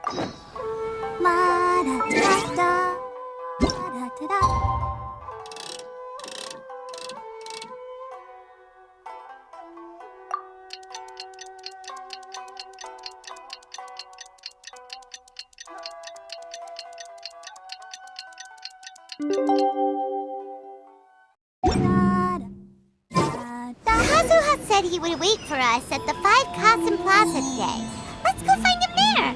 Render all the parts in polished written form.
Kazuha said he would wait for us at the 5 Kasen Plaza today. Let's go find him there!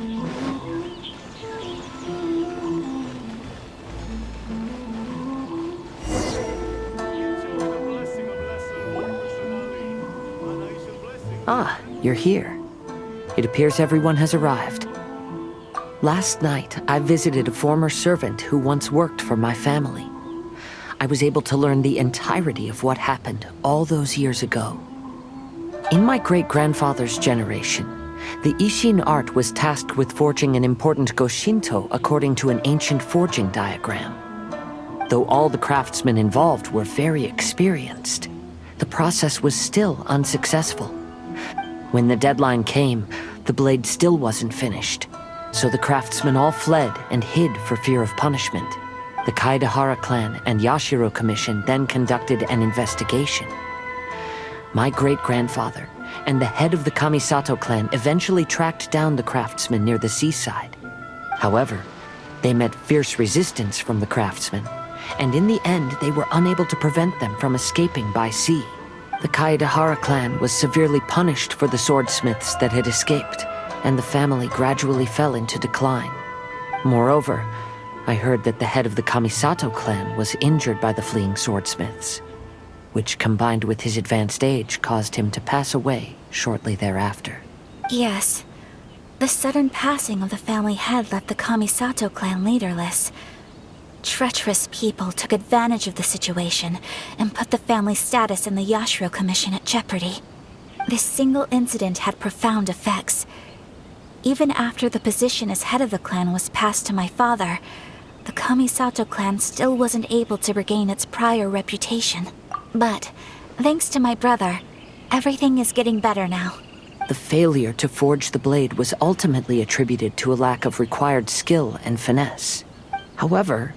Ah, you're here. It appears everyone has arrived. Last night, I visited a former servant who once worked for my family. I was able to learn the entirety of what happened all those years ago. In my great-grandfather's generation, the Ishin art was tasked with forging an important Goshinto according to an ancient forging diagram. Though all the craftsmen involved were very experienced, the process was still unsuccessful. When the deadline came, the blade still wasn't finished, so the craftsmen all fled and hid for fear of punishment. The Kaedehara clan and Yashiro Commission then conducted an investigation. My great-grandfather and the head of the Kamisato clan eventually tracked down the craftsmen near the seaside. However, they met fierce resistance from the craftsmen, and in the end they were unable to prevent them from escaping by sea. The Kaedehara clan was severely punished for the swordsmiths that had escaped, and the family gradually fell into decline. Moreover, I heard that the head of the Kamisato clan was injured by the fleeing swordsmiths, which combined with his advanced age caused him to pass away shortly thereafter. Yes. The sudden passing of the family head left the Kamisato clan leaderless. Treacherous people took advantage of the situation and put the family's status in the Yashiro Commission at jeopardy. This single incident had profound effects. Even after the position as head of the clan was passed to my father, the Kamisato clan still wasn't able to regain its prior reputation. But, thanks to my brother, everything is getting better now. The failure to forge the blade was ultimately attributed to a lack of required skill and finesse. However,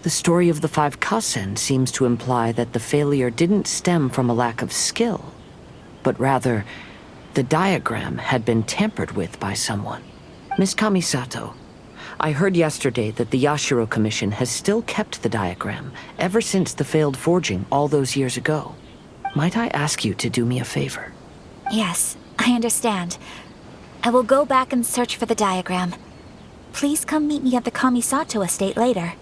the story of the 5 Kasen seems to imply that the failure didn't stem from a lack of skill, but rather, the diagram had been tampered with by someone. Miss Kamisato, I heard yesterday that the Yashiro Commission has still kept the diagram ever since the failed forging all those years ago. Might I ask you to do me a favor? Yes, I understand. I will go back and search for the diagram. Please come meet me at the Kamisato estate later.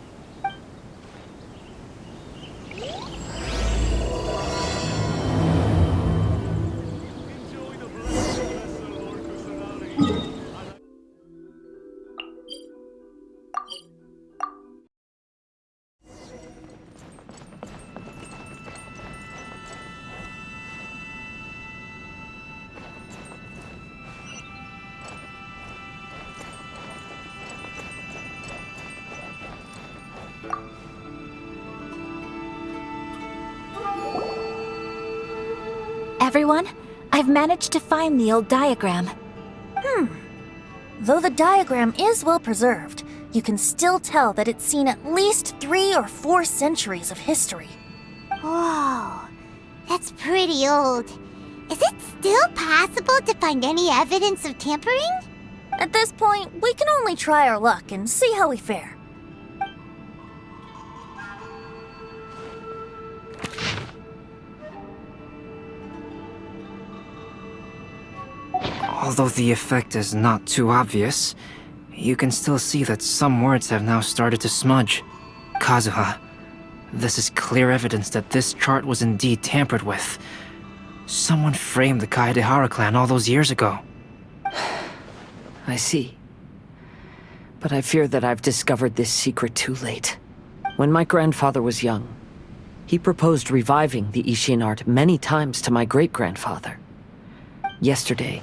Everyone, I've managed to find the old diagram. Though the diagram is well preserved, you can still tell that it's seen at least 3 or 4 centuries of history. Whoa, that's pretty old. Is it still possible to find any evidence of tampering? At this point, we can only try our luck and see how we fare. Although the effect is not too obvious, you can still see that some words have now started to smudge. Kazuha, this is clear evidence that this chart was indeed tampered with. Someone framed the Kaedehara clan all those years ago. I see. But I fear that I've discovered this secret too late. When my grandfather was young, he proposed reviving the Ishin art many times to my great-grandfather. Yesterday,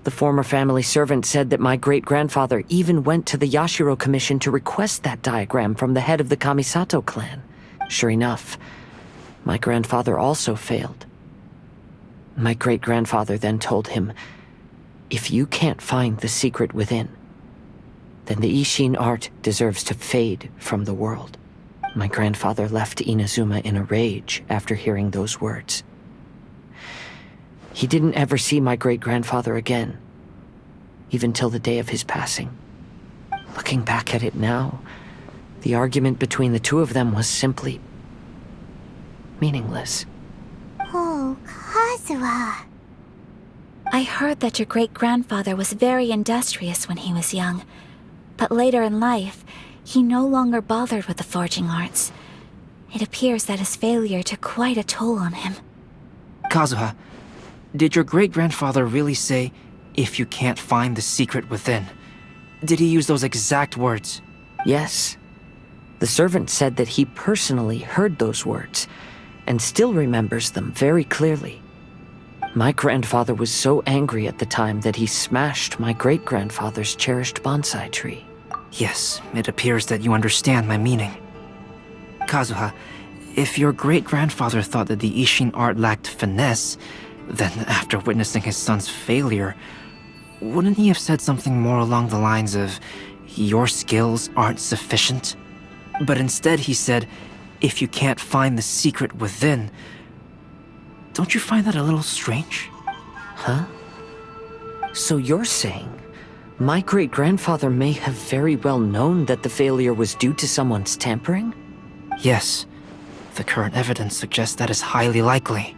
the former family servant said that my great-grandfather even went to the Yashiro Commission to request that diagram from the head of the Kamisato clan. Sure enough, my grandfather also failed. My great-grandfather then told him, "If you can't find the secret within, then the Ishin art deserves to fade from the world. My grandfather left Inazuma in a rage after hearing those words. He didn't ever see my great-grandfather again, even till the day of his passing. Looking back at it now, the argument between the two of them was simply meaningless. Oh, Kazuha. I heard that your great-grandfather was very industrious when he was young, but later in life, he no longer bothered with the forging arts. It appears that his failure took quite a toll on him. Kazuha, did your great-grandfather really say, "If you can't find the secret within"? Did he use those exact words? Yes. The servant said that he personally heard those words, and still remembers them very clearly. My grandfather was so angry at the time that he smashed my great-grandfather's cherished bonsai tree. Yes, it appears that you understand my meaning. Kazuha, if your great-grandfather thought that the Ishin art lacked finesse, then after witnessing his son's failure, wouldn't he have said something more along the lines of, "Your skills aren't sufficient"? But instead he said, "If you can't find the secret within." Don't you find that a little strange? Huh? So you're saying my great-grandfather may have very well known that the failure was due to someone's tampering? Yes. The current evidence suggests that is highly likely.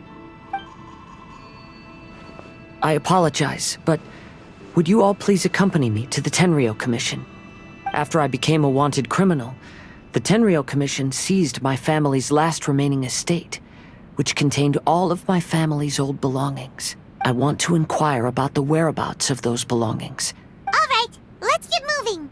I apologize, but would you all please accompany me to the Tenryou Commission? After I became a wanted criminal, the Tenryou Commission seized my family's last remaining estate, which contained all of my family's old belongings. I want to inquire about the whereabouts of those belongings. All right, let's get moving.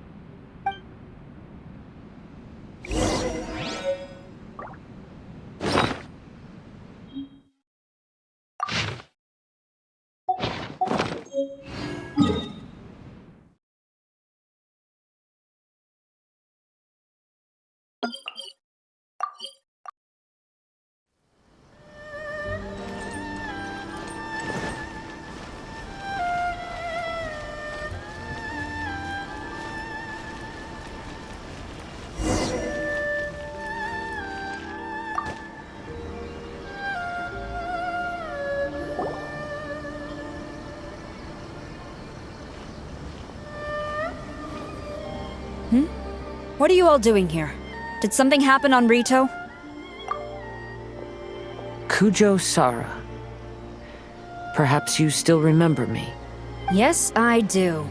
What are you all doing here? Did something happen on Rito? Kujo Sara. Perhaps you still remember me. Yes, I do.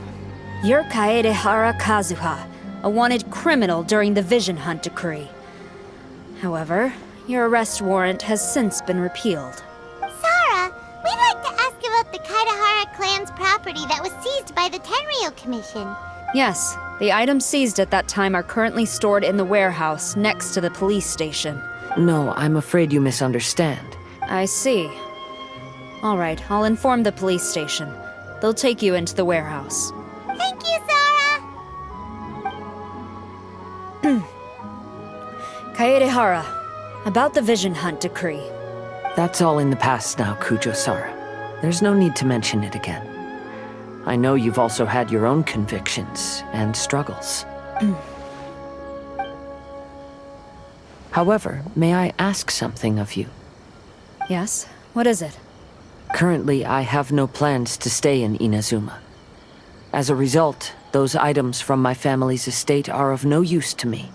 You're Kaedehara Kazuha, a wanted criminal during the Vision Hunt decree. However, your arrest warrant has since been repealed. Sara, we'd like to ask about the Kaedehara clan's property that was seized by the Tenryou Commission. Yes, the items seized at that time are currently stored in the warehouse next to the police station. No, I'm afraid you misunderstand. I see. All right, I'll inform the police station. They'll take you into the warehouse. Thank you, Sara. Kaedehara, about the Vision Hunt decree. That's all in the past now, Kujo Sara. There's no need to mention it again. I know you've also had your own convictions and struggles. However, may I ask something of you? Yes? What is it? Currently, I have no plans to stay in Inazuma. As a result, those items from my family's estate are of no use to me.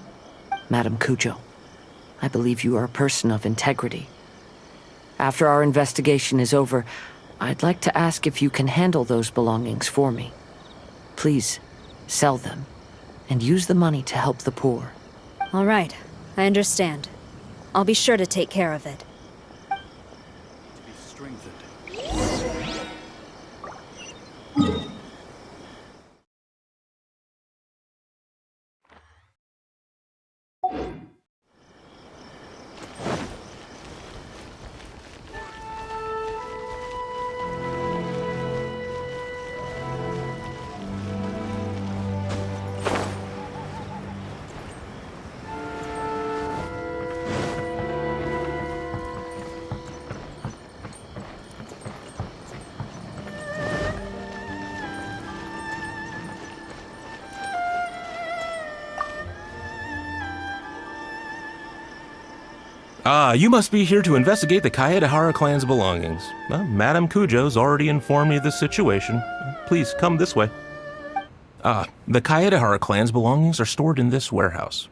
Madam Kujo, I believe you are a person of integrity. After our investigation is over, I'd like to ask if you can handle those belongings for me. Please, sell them, and use the money to help the poor. All right, I understand. I'll be sure to take care of it. You must be here to investigate the Kaedehara clan's belongings. Madame Kujo's already informed me of the situation. Please come this way. The Kaedehara clan's belongings are stored in this warehouse.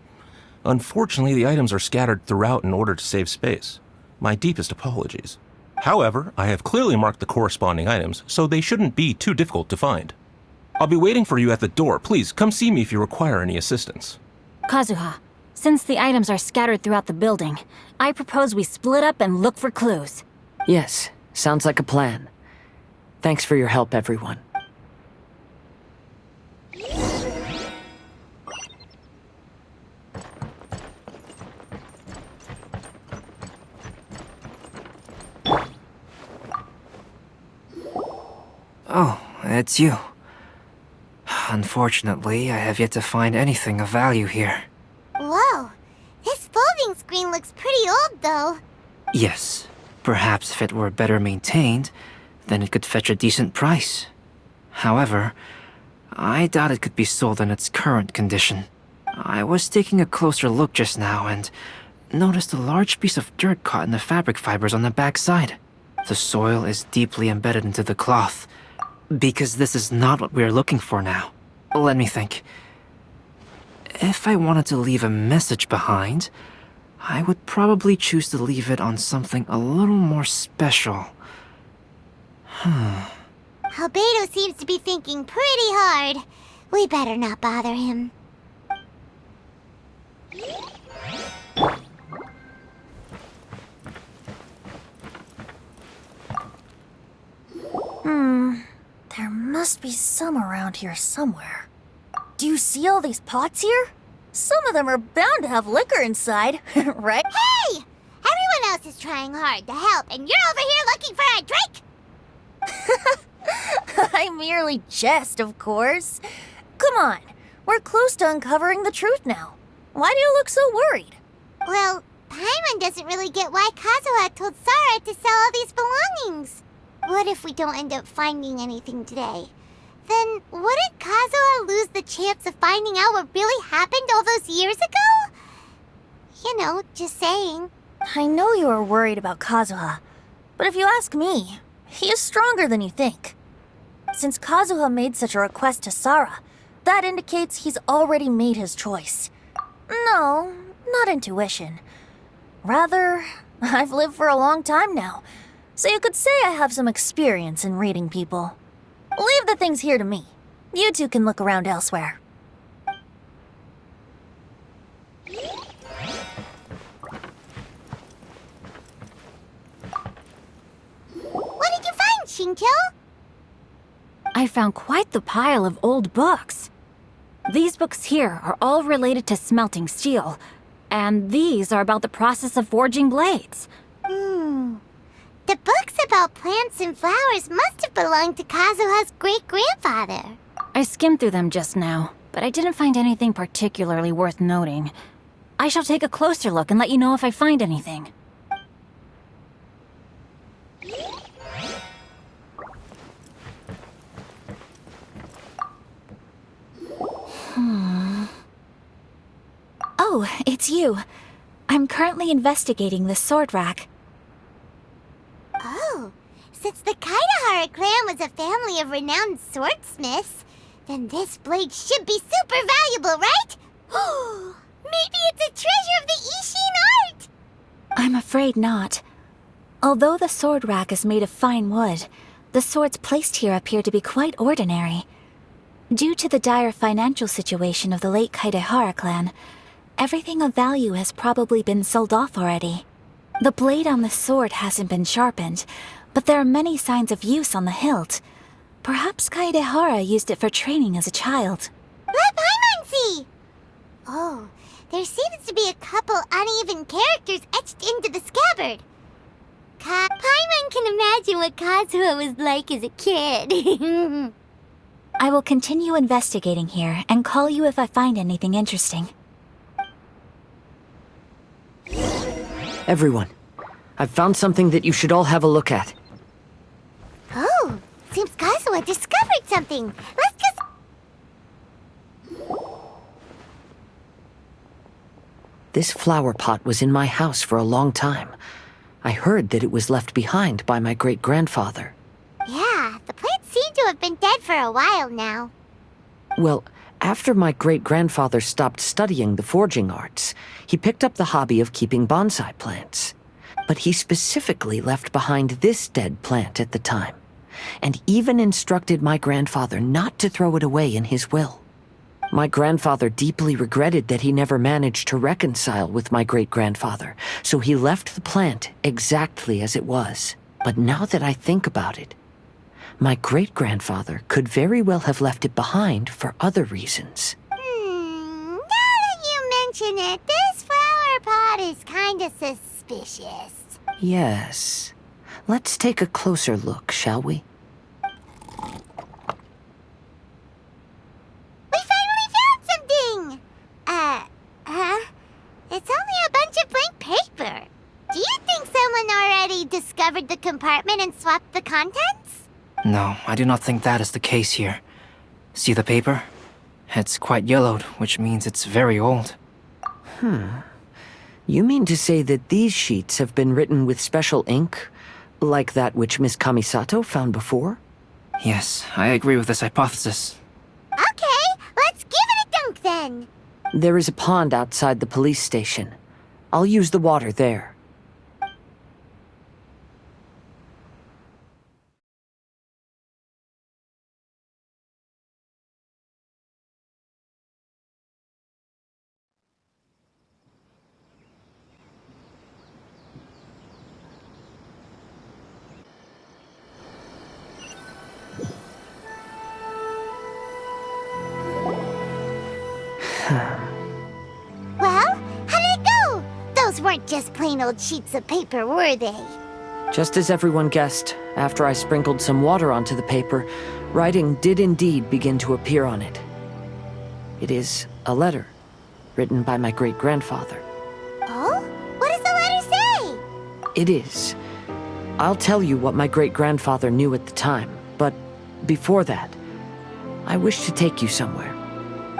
Unfortunately, the items are scattered throughout in order to save space. My deepest apologies. However, I have clearly marked the corresponding items, so they shouldn't be too difficult to find. I'll be waiting for you at the door. Please come see me if you require any assistance. Kazuha, since the items are scattered throughout the building, I propose we split up and look for clues. Yes, sounds like a plan. Thanks for your help, everyone. Oh, it's you. Unfortunately, I have yet to find anything of value here. Whoa, this folding screen looks pretty old though. Yes, perhaps if it were better maintained, then it could fetch a decent price. However, I doubt it could be sold in its current condition. I was taking a closer look just now and noticed a large piece of dirt caught in the fabric fibers on the back side. The soil is deeply embedded into the cloth, because this is not what we are looking for now. Let me think. If I wanted to leave a message behind, I would probably choose to leave it on something a little more special. Albedo seems to be thinking pretty hard. We better not bother him. There must be some around here somewhere. Do you see all these pots here? Some of them are bound to have liquor inside, right? Hey! Everyone else is trying hard to help, and you're over here looking for a drink? I merely jest, of course. Come on, we're close to uncovering the truth now. Why do you look so worried? Well, Paimon doesn't really get why Kazuha told Sarah to sell all these belongings. What if we don't end up finding anything today? Then wouldn't Kazuha lose the chance of finding out what really happened all those years ago? You know, just saying. I know you are worried about Kazuha, but if you ask me, he is stronger than you think. Since Kazuha made such a request to Sarah, that indicates he's already made his choice. No, not intuition. Rather, I've lived for a long time now, so you could say I have some experience in reading people. Leave the things here to me. You two can look around elsewhere. What did you find, Shinjo? I found quite the pile of old books. These books here are all related to smelting steel, and these are about the process of forging blades. The books about plants and flowers must have belonged to Kazuha's great-grandfather. I skimmed through them just now, but I didn't find anything particularly worth noting. I shall take a closer look and let you know if I find anything. Oh, it's you. I'm currently investigating the sword rack. Oh, since the Kaedehara clan was a family of renowned swordsmiths, then this blade should be super valuable, right? Maybe it's a treasure of the Ishin art! I'm afraid not. Although the sword rack is made of fine wood, the swords placed here appear to be quite ordinary. Due to the dire financial situation of the late Kaedehara clan, everything of value has probably been sold off already. The blade on the sword hasn't been sharpened, but there are many signs of use on the hilt. Perhaps Kaedehara used it for training as a child. Let Paimon see! Oh, there seems to be a couple uneven characters etched into the scabbard. Paimon can imagine what Kazuha was like as a kid. I will continue investigating here and call you if I find anything interesting. Everyone, I've found something that you should all have a look at. Oh, seems Kazuha discovered something. Let's just... This flower pot was in my house for a long time. I heard that it was left behind by my great-grandfather. Yeah, the plant seemed to have been dead for a while now. Well, after my great-grandfather stopped studying the forging arts, he picked up the hobby of keeping bonsai plants. But he specifically left behind this dead plant at the time, and even instructed my grandfather not to throw it away in his will. My grandfather deeply regretted that he never managed to reconcile with my great-grandfather, so he left the plant exactly as it was. But now that I think about it, my great-grandfather could very well have left it behind for other reasons. Now that you mention it, this flower pot is kinda suspicious. Yes. Let's take a closer look, shall we? We finally found something! It's only a bunch of blank paper. Do you think someone already discovered the compartment and swapped the contents? No, I do not think that is the case here. See the paper? It's quite yellowed, which means it's very old. You mean to say that these sheets have been written with special ink, like that which Miss Kamisato found before? Yes, I agree with this hypothesis. Okay, let's give it a dunk then. There is a pond outside the police station. I'll use the water there. Well, how did it go? Those weren't just plain old sheets of paper, were they? Just as everyone guessed, after I sprinkled some water onto the paper, writing did indeed begin to appear on it. It is a letter, written by my great-grandfather. Oh? What does the letter say? It is. I'll tell you what my great-grandfather knew at the time, but before that, I wish to take you somewhere.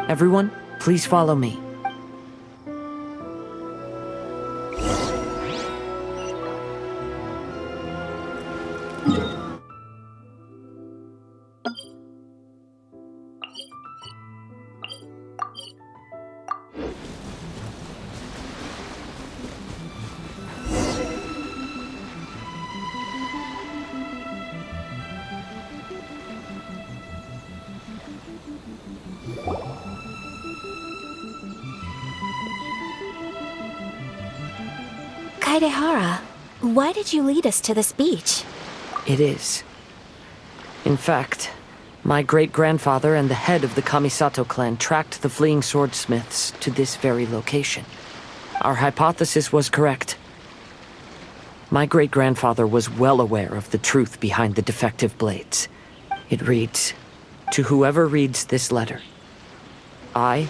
Everyone, please follow me. Kaedehara, why did you lead us to this beach? It is. In fact, my great-grandfather and the head of the Kamisato clan tracked the fleeing swordsmiths to this very location. Our hypothesis was correct. My great-grandfather was well aware of the truth behind the defective blades. It reads, "To whoever reads this letter, I,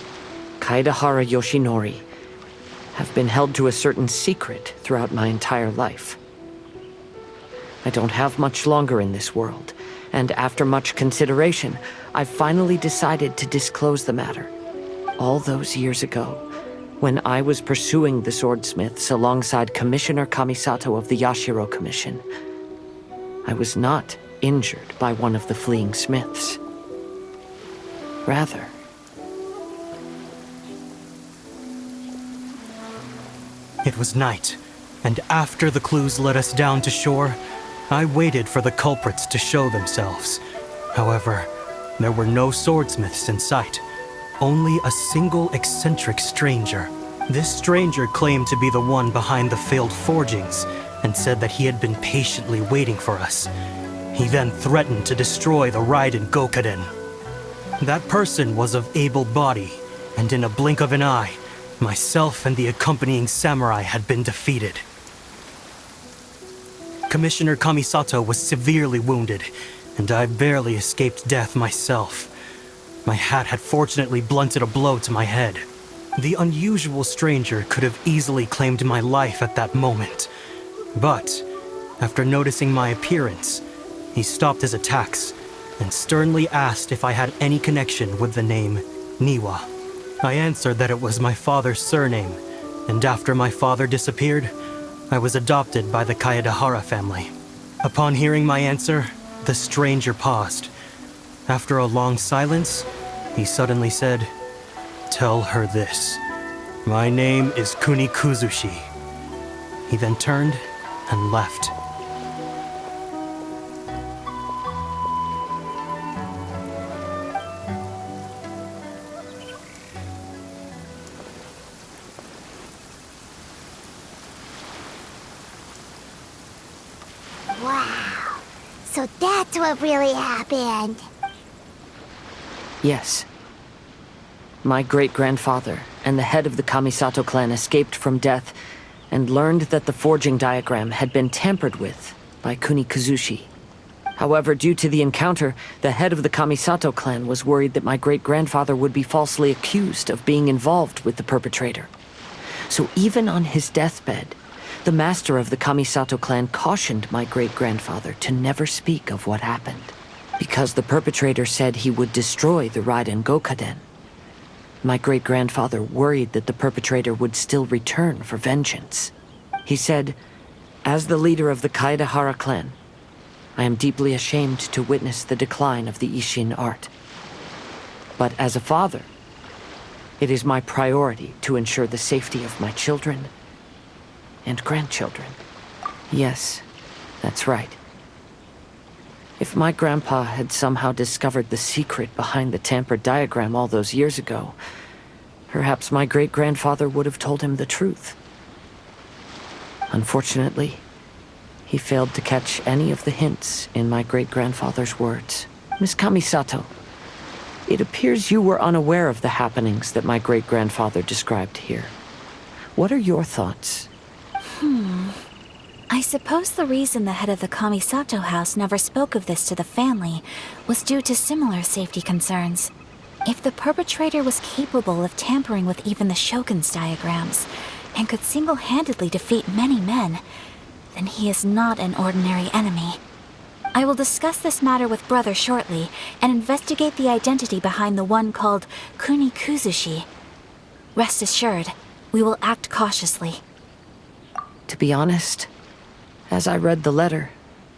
Kaedehara Yoshinori, have been held to a certain secret throughout my entire life. I don't have much longer in this world, and after much consideration, I finally decided to disclose the matter. All those years ago, when I was pursuing the swordsmiths alongside Commissioner Kamisato of the Yashiro Commission, I was not injured by one of the fleeing smiths. Rather, it was night, and after the clues led us down to shore, I waited for the culprits to show themselves. However, there were no swordsmiths in sight, only a single eccentric stranger. This stranger claimed to be the one behind the failed forgings, and said that he had been patiently waiting for us. He then threatened to destroy the Raiden Gokaden. That person was of able body, and in a blink of an eye, myself and the accompanying samurai had been defeated. Commissioner Kamisato was severely wounded, and I barely escaped death myself. My hat had fortunately blunted a blow to my head. The unusual stranger could have easily claimed my life at that moment. But, after noticing my appearance, he stopped his attacks and sternly asked if I had any connection with the name Niwa. I answered that it was my father's surname, and after my father disappeared, I was adopted by the Kaedahara family. Upon hearing my answer, the stranger paused. After a long silence, he suddenly said, "Tell her this. My name is Kunikuzushi." He then turned and left. Wow. So that's what really happened. Yes. My great-grandfather and the head of the Kamisato clan escaped from death and learned that the forging diagram had been tampered with by Kunikuzushi. However, due to the encounter, the head of the Kamisato clan was worried that my great-grandfather would be falsely accused of being involved with the perpetrator. So even on his deathbed, the master of the Kamisato clan cautioned my great-grandfather to never speak of what happened, because the perpetrator said he would destroy the Raiden Gokaden. My great-grandfather worried that the perpetrator would still return for vengeance. He said, "As the leader of the Kaedahara clan, I am deeply ashamed to witness the decline of the Ishin art. But as a father, it is my priority to ensure the safety of my children and grandchildren." Yes, that's right. If my grandpa had somehow discovered the secret behind the tampered diagram all those years ago, perhaps my great-grandfather would have told him the truth. Unfortunately, he failed to catch any of the hints in my great-grandfather's words. Miss Kamisato, it appears you were unaware of the happenings that my great-grandfather described here. What are your thoughts? I suppose the reason the head of the Kamisato house never spoke of this to the family was due to similar safety concerns. If the perpetrator was capable of tampering with even the Shogun's diagrams, and could single-handedly defeat many men, then he is not an ordinary enemy. I will discuss this matter with Brother shortly, and investigate the identity behind the one called Kunikuzushi. Rest assured, we will act cautiously. To be honest, as I read the letter,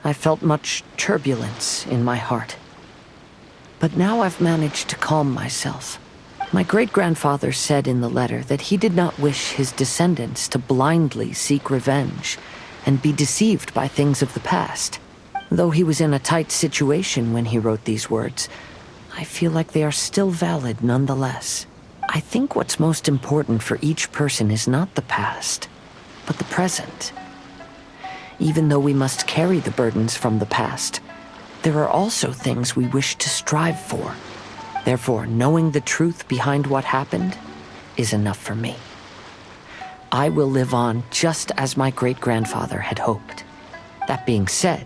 I felt much turbulence in my heart. But now I've managed to calm myself. My great-grandfather said in the letter that he did not wish his descendants to blindly seek revenge and be deceived by things of the past. Though he was in a tight situation when he wrote these words, I feel like they are still valid nonetheless. I think what's most important for each person is not the past, but the present. Even though we must carry the burdens from the past, there are also things we wish to strive for. Therefore, knowing the truth behind what happened is enough for me. I will live on just as my great-grandfather had hoped. That being said,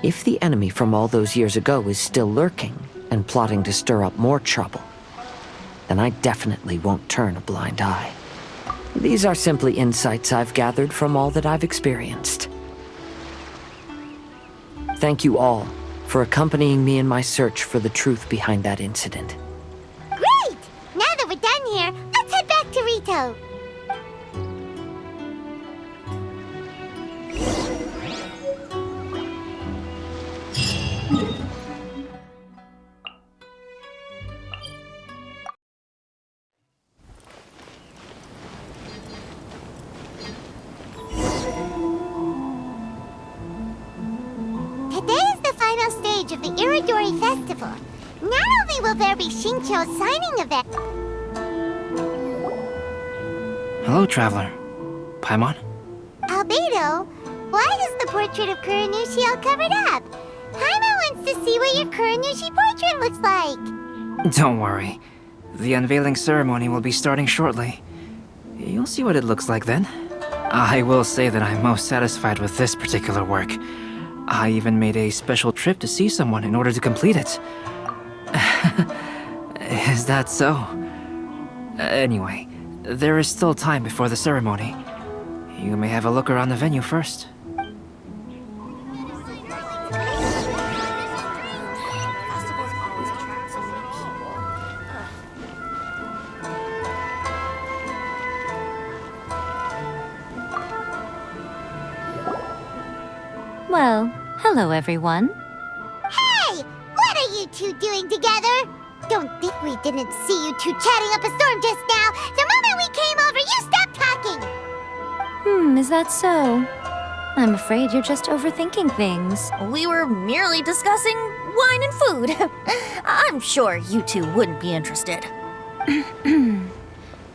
if the enemy from all those years ago is still lurking and plotting to stir up more trouble, then I definitely won't turn a blind eye. These are simply insights I've gathered from all that I've experienced. Thank you all for accompanying me in my search for the truth behind that incident. Great! Now that we're done here, let's head back to Rito. Today is the final stage of the Iridori Festival. Not only will there be Shincho's signing event... Hello, traveler. Paimon? Albedo, why is the portrait of Kuranushi all covered up? Paimon wants to see what your Kuranushi portrait looks like. Don't worry. The unveiling ceremony will be starting shortly. You'll see what it looks like then. I will say that I'm most satisfied with this particular work. I even made a special trip to see someone in order to complete it. Is that so? Anyway, there is still time before the ceremony. You may have a look around the venue first. Hello, everyone. Hey! What are you two doing together? Don't think we didn't see you two chatting up a storm just now. The moment we came over, you stopped talking. Is that so? I'm afraid you're just overthinking things. We were merely discussing wine and food. I'm sure you two wouldn't be interested.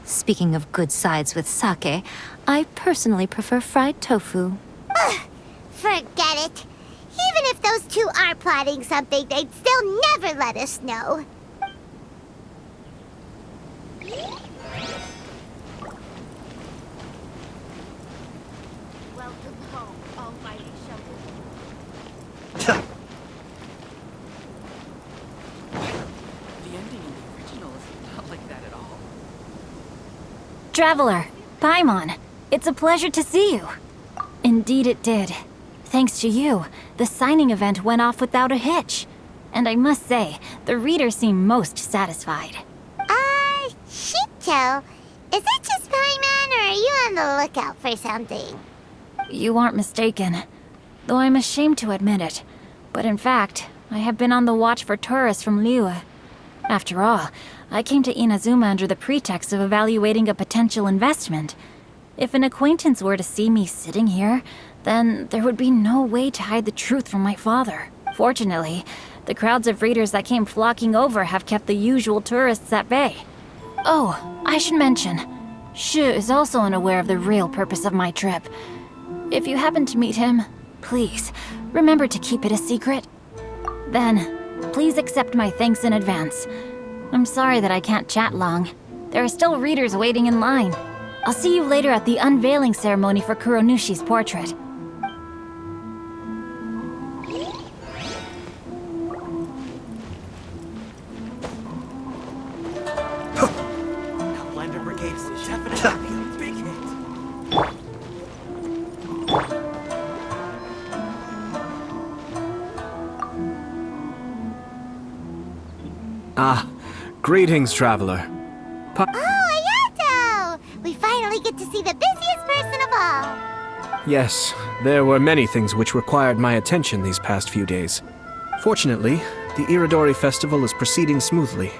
Speaking of good sides with sake, I personally prefer fried tofu. Forget it. Even if those two are plotting something, they'd still never let us know. Welcome home, almighty shelter. The ending in the original is not like that at all. Traveler, Paimon, it's a pleasure to see you. Indeed it did. Thanks to you, the signing event went off without a hitch. And I must say, the readers seem most satisfied. Shito, is it just Paimon, or are you on the lookout for something? You aren't mistaken. Though I'm ashamed to admit it. But in fact, I have been on the watch for tourists from Liyue. After all, I came to Inazuma under the pretext of evaluating a potential investment. If an acquaintance were to see me sitting here, then there would be no way to hide the truth from my father. Fortunately, the crowds of readers that came flocking over have kept the usual tourists at bay. Oh, I should mention, Shu is also unaware of the real purpose of my trip. If you happen to meet him, please, remember to keep it a secret. Then, please accept my thanks in advance. I'm sorry that I can't chat long. There are still readers waiting in line. I'll see you later at the unveiling ceremony for Kuronushi's portrait. Outlander Brigade's definitely be a big hit. Ah, greetings, traveler. Oh, Ayato! We finally get to see the busiest person of all. Yes, there were many things which required my attention these past few days. Fortunately, the Iridori Festival is proceeding smoothly.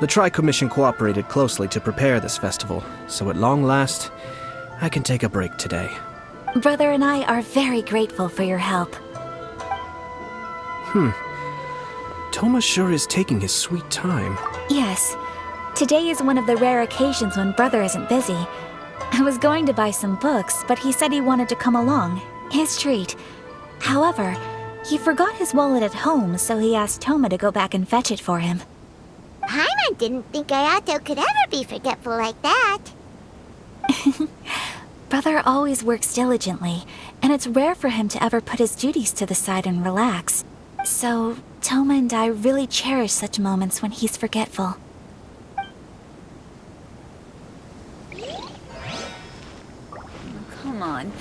The Tri-Commission cooperated closely to prepare this festival, so at long last, I can take a break today. Brother and I are very grateful for your help. Toma sure is taking his sweet time. Yes. Today is one of the rare occasions when Brother isn't busy. I was going to buy some books, but he said he wanted to come along. His treat. However, he forgot his wallet at home, so he asked Toma to go back and fetch it for him. Paimon didn't think Ayato could ever be forgetful like that. Brother always works diligently, and it's rare for him to ever put his duties to the side and relax. So, Toma and I really cherish such moments when he's forgetful. Come on,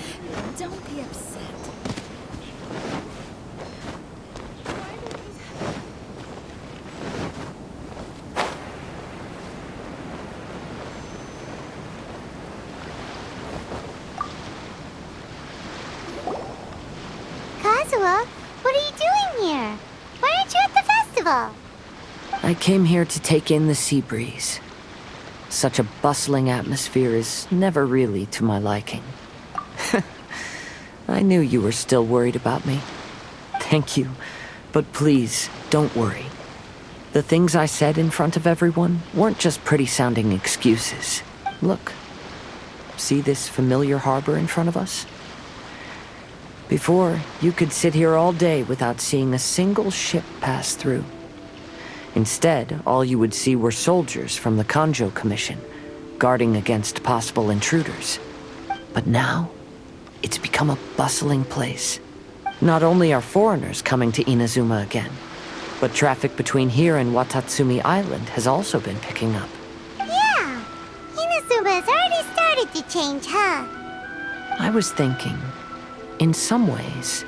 don't be upset. Kazuha, what are you doing here? Why aren't you at the festival? I came here to take in the sea breeze. Such a bustling atmosphere is never really to my liking. I knew you were still worried about me. Thank you, but please, don't worry. The things I said in front of everyone weren't just pretty-sounding excuses. Look, see this familiar harbor in front of us? Before, you could sit here all day without seeing a single ship pass through. Instead, all you would see were soldiers from the Kanjo Commission, guarding against possible intruders. But now, it's become a bustling place. Not only are foreigners coming to Inazuma again, but traffic between here and Watatsumi Island has also been picking up. Yeah, Inazuma has already started to change, huh? I was thinking, in some ways,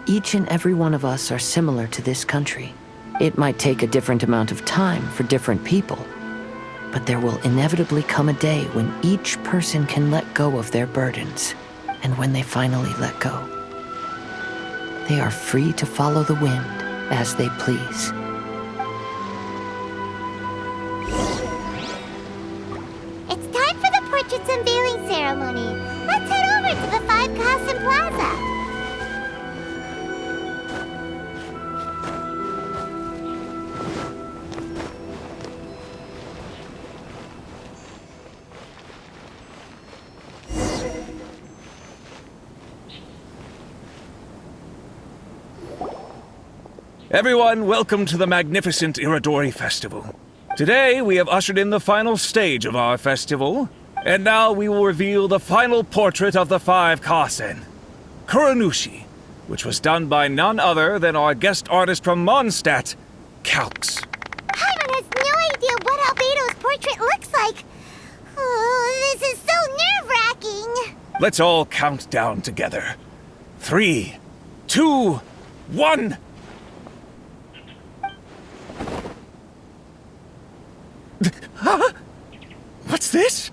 each and every one of us are similar to this country. It might take a different amount of time for different people, but there will inevitably come a day when each person can let go of their burdens, and when they finally let go, they are free to follow the wind as they please. It's time for the portrait's unveiling ceremony. Let's head over to the 5 Kasen Plaza. Everyone, welcome to the magnificent Iridori Festival. Today, we have ushered in the final stage of our festival, and now we will reveal the final portrait of the 5 Kasen, Kuronushi, which was done by none other than our guest artist from Mondstadt, Calx. Paimon has no idea what Albedo's portrait looks like. Oh, this is so nerve-wracking. Let's all count down together. 3, 2, 1... Huh? What's this?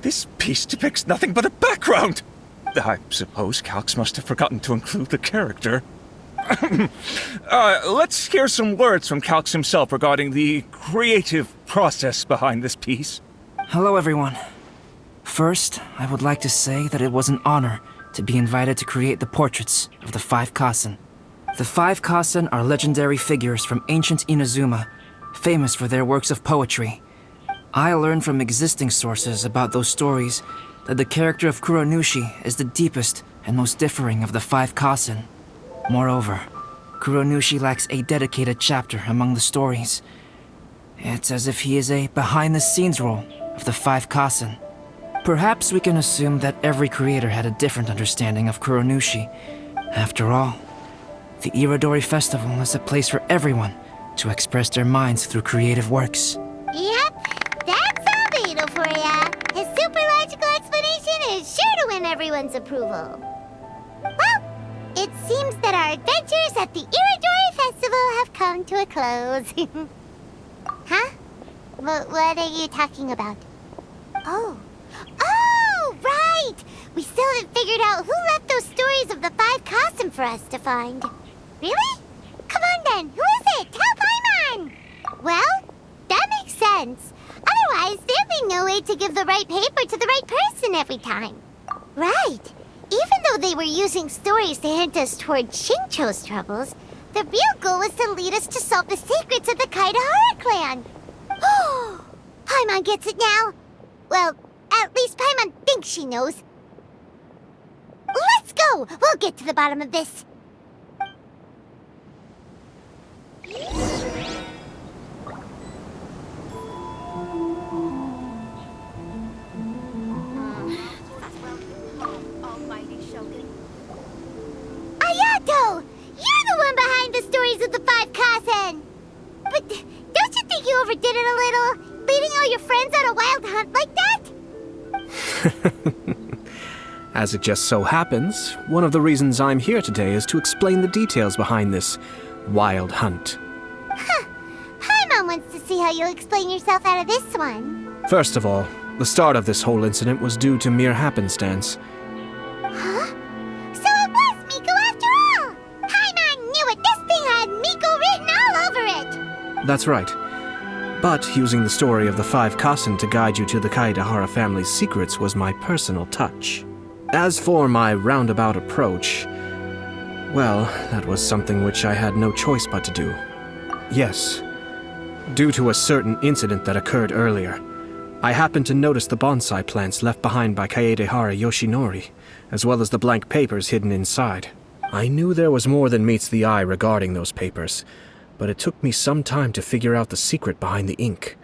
This piece depicts nothing but a background. I suppose Calx must have forgotten to include the character. Let's hear some words from Calx himself regarding the creative process behind this piece. Hello, everyone. First, I would like to say that it was an honor to be invited to create the portraits of the 5 Kasen. The 5 Kasen are legendary figures from ancient Inazuma, famous for their works of poetry. I learned from existing sources about those stories that the character of Kuronushi is the deepest and most differing of the 5 Kasen. Moreover, Kuronushi lacks a dedicated chapter among the stories. It's as if he is a behind-the-scenes role of the 5 Kasen. Perhaps we can assume that every creator had a different understanding of Kuronushi. After all, the Iridori Festival is a place for everyone to express their minds through creative works. Yep, that's Albedo for ya. His super logical explanation is sure to win everyone's approval. Well, it seems that our adventures at the Iridori Festival have come to a close. Huh? What are you talking about? Oh, right! We still haven't figured out who left those stories of the 5 Kasen for us to find. Really? Come on then, who is it? Tell Paimon! Well, that makes sense. Otherwise, there'd be no way to give the right paper to the right person every time. Right. Even though they were using stories to hint us toward Shincho's troubles, the real goal was to lead us to solve the secrets of the Kaedehara clan. Oh, Paimon gets it now. Well, at least Paimon thinks she knows. Let's go! We'll get to the bottom of this. Ayato! You're the one behind the stories of the 5 Kasen! But don't you think you overdid it a little? Leading all your friends on a wild hunt like that? As it just so happens, one of the reasons I'm here today is to explain the details behind this wild hunt. Huh. Paimon wants to see how you'll explain yourself out of this one. First of all, the start of this whole incident was due to mere happenstance. Huh? So it was Miko after all! Paimon knew it! This thing had Miko written all over it! That's right. But using the story of the 5 Kasen to guide you to the Kaedehara family's secrets was my personal touch. As for my roundabout approach, well, that was something which I had no choice but to do. Yes, due to a certain incident that occurred earlier, I happened to notice the bonsai plants left behind by Kaedehara Yoshinori, as well as the blank papers hidden inside. I knew there was more than meets the eye regarding those papers, but it took me some time to figure out the secret behind the ink,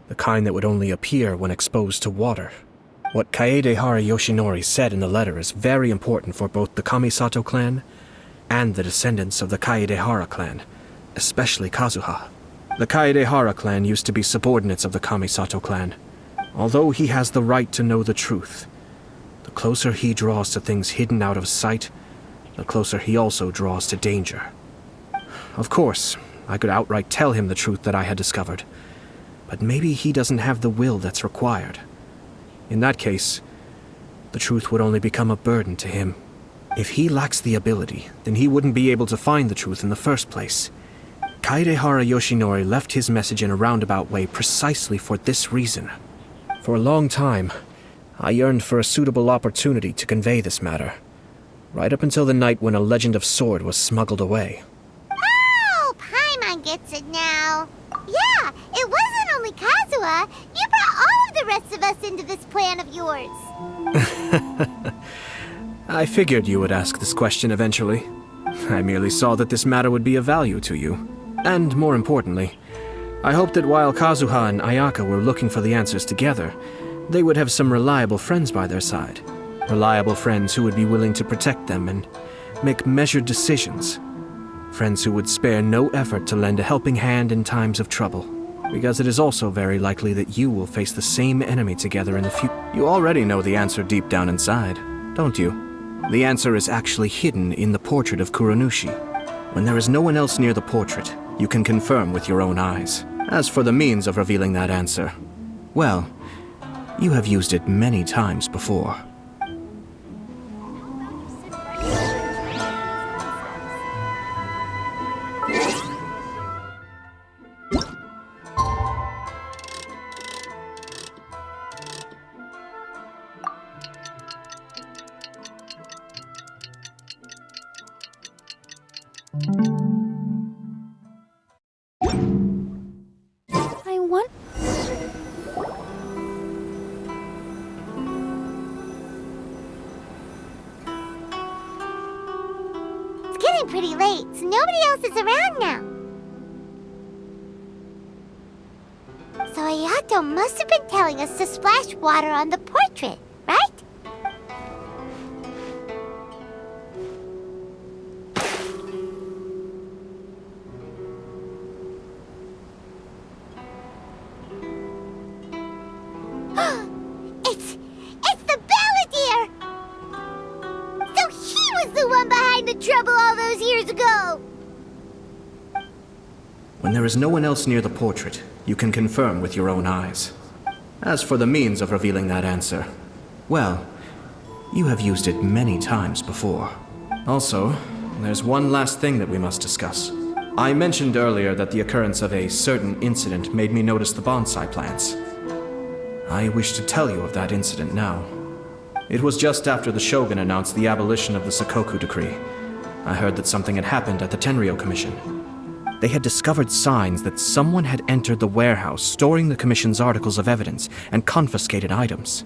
the kind that would only appear when exposed to water. What Kaedehara Yoshinori said in the letter is very important for both the Kamisato clan and the descendants of the Kaedehara clan, especially Kazuha. The Kaedehara clan used to be subordinates of the Kamisato clan. Although he has the right to know the truth, the closer he draws to things hidden out of sight, the closer he also draws to danger. Of course, I could outright tell him the truth that I had discovered, but maybe he doesn't have the will that's required. In that case, the truth would only become a burden to him. If he lacks the ability, then he wouldn't be able to find the truth in the first place. Kaedehara Yoshinori left his message in a roundabout way precisely for this reason. For a long time, I yearned for a suitable opportunity to convey this matter, right up until the night when a legend of sword was smuggled away. Oh, Paimon gets it now. Yeah, it wasn't only Kazuha. You brought all of the rest of us into this plan of yours. I figured you would ask this question eventually. I merely saw that this matter would be of value to you. And more importantly, I hoped that while Kazuha and Ayaka were looking for the answers together, they would have some reliable friends by their side. Reliable friends who would be willing to protect them and make measured decisions. Friends who would spare no effort to lend a helping hand in times of trouble. Because it is also very likely that you will face the same enemy together in the future. You already know the answer deep down inside, don't you? The answer is actually hidden in the portrait of Kuronushi. When there is no one else near the portrait, you can confirm with your own eyes. As for the means of revealing that answer, well, you have used it many times before. I want... It's getting pretty late, so nobody else is around now. So Ayato must have been telling us to splash water on the portrait, right? It's the Balladeer! So he was the one behind the trouble all those years ago! When there is no one else near the portrait, you can confirm with your own eyes. As for the means of revealing that answer, well, you have used it many times before. Also, there's one last thing that we must discuss. I mentioned earlier that the occurrence of a certain incident made me notice the bonsai plants. I wish to tell you of that incident now. It was just after the Shogun announced the abolition of the Sakoku decree. I heard that something had happened at the Tenryou Commission. They had discovered signs that someone had entered the warehouse storing the Commission's articles of evidence and confiscated items.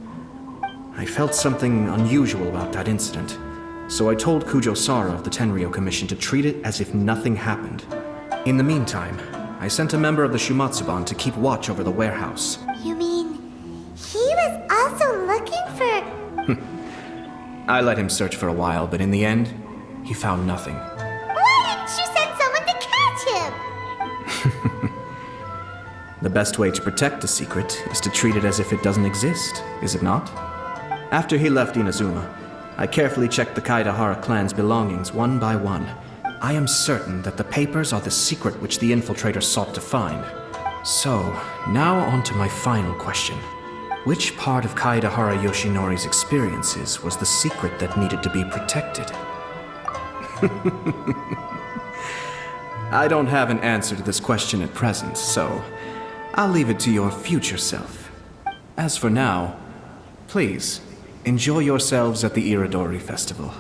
I felt something unusual about that incident, so I told Kujo Sara of the Tenryou Commission to treat it as if nothing happened. In the meantime, I sent a member of the Shumatsuban to keep watch over the warehouse. You mean he was also looking for... I let him search for a while, but in the end, he found nothing. Why didn't you send someone to catch him? The best way to protect a secret is to treat it as if it doesn't exist, is it not? After he left Inazuma, I carefully checked the Kaedehara clan's belongings one by one. I am certain that the papers are the secret which the infiltrator sought to find. So, now on to my final question. Which part of Kaedehara Yoshinori's experiences was the secret that needed to be protected? I don't have an answer to this question at present, so I'll leave it to your future self. As for now, please, enjoy yourselves at the Iridori Festival.